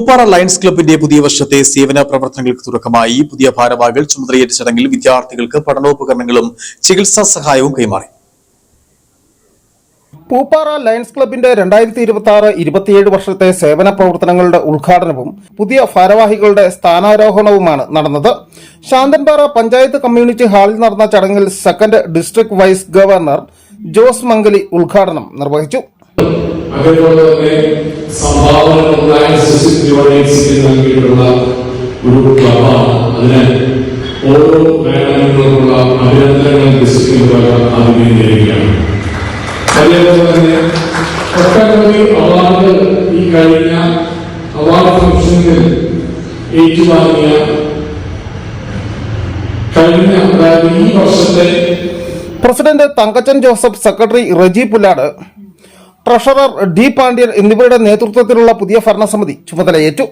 Pooppara lions ക്ലബിന്റെ പുതിയ വർഷത്തെ സേവന പ്രവർത്തനങ്ങൾക്ക് തുടക്കമായി പുതിയ ഭാരവാഹികൾ ചുമതലയേറ്റ ചടങ്ങിൽ വിദ്യാർത്ഥികൾക്ക് പഠനോപകരണങ്ങളും ചികിത്സാ സഹായവും കൈമാറി. പൂപ്പാറ ലയൺസ് ക്ലബിന്റെ 2026-27 വർഷത്തെ സേവന പ്രവർത്തനങ്ങളുടെ ഉദ്ഘാടനവും പുതിയ ഭാരവാഹികളുടെ സ്ഥാനാരോഹണവുമാണ് നടന്നത്. ശാന്തൻപാറ പഞ്ചായത്ത് കമ്മ്യൂണിറ്റി ഹാളിൽ നടന്ന ചടങ്ങിൽ second district vice governor Jose Mangali ഉദ്ഘാടനം നിർവഹിച്ചു. അതേപോലെ തന്നെ സംഭാവനകളുണ്ടായ നൽകിയിട്ടുള്ള ഒരു ക്ലബാണ്. അതിന് ഓരോ മേഖലകളിലുള്ള അഭിനന്ദനങ്ങൾ ഡിസ്ട്രിക്റ്റിലൂടെ അഭിനന്ദിക്കുകയാണ്. അതേപോലെ തന്നെ ഒട്ടനവധി അവാർഡുകൾ ഈ കഴിഞ്ഞ അവാർഡ് ഫംഗ്ഷനിൽ ഏറ്റുവാങ്ങിയ കഴിഞ്ഞ ഈ വർഷത്തെ president Thankachan Joseph, secretary Reji Pullad, treasurer D Pandian എന്നിവരുടെ നേതൃത്വത്തിലുള്ള പുതിയ ഭരണസമിതി ചുമതലയേറ്റു.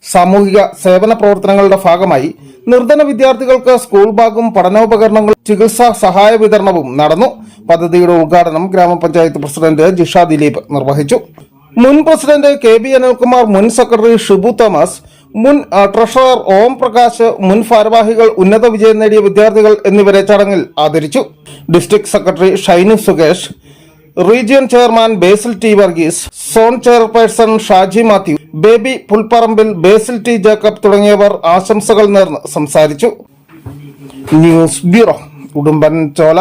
സാമൂഹിക സേവന പ്രവർത്തനങ്ങളുടെ ഭാഗമായി നിർധന വിദ്യാർത്ഥികൾക്ക് സ്കൂൾ ബാഗും പഠനോപകരണങ്ങളും ചികിത്സാ സഹായ വിതരണവും നടന്നു. പദ്ധതിയുടെ ഉദ്ഘാടനം ഗ്രാമപഞ്ചായത്ത് പ്രസിഡന്റ് ജിഷ ദിലീപ് നിർവഹിച്ചു. മുൻ പ്രസിഡന്റ് കെ ബി അനിൽകുമാർ, മുൻ സെക്രട്ടറി ഷിബു തോമസ്, മുൻ ട്രഷറർ ഓം പ്രകാശ്, മുൻ ഭാരവാഹികൾ, ഉന്നത വിജയം നേടിയ വിദ്യാർത്ഥികൾ എന്നിവരെ ചടങ്ങിൽ ആദരിച്ചു. District secretary Shainu Sukesh, region chairman Basil T Varghese, zone chairperson Shaji Mathew, Baby Pulpparambil, Basil T Jacob തുടങ്ങിയവർ ആശംസകൾ നേർന്ന് സംസാരിച്ചു. News bureau, Udumbanchola.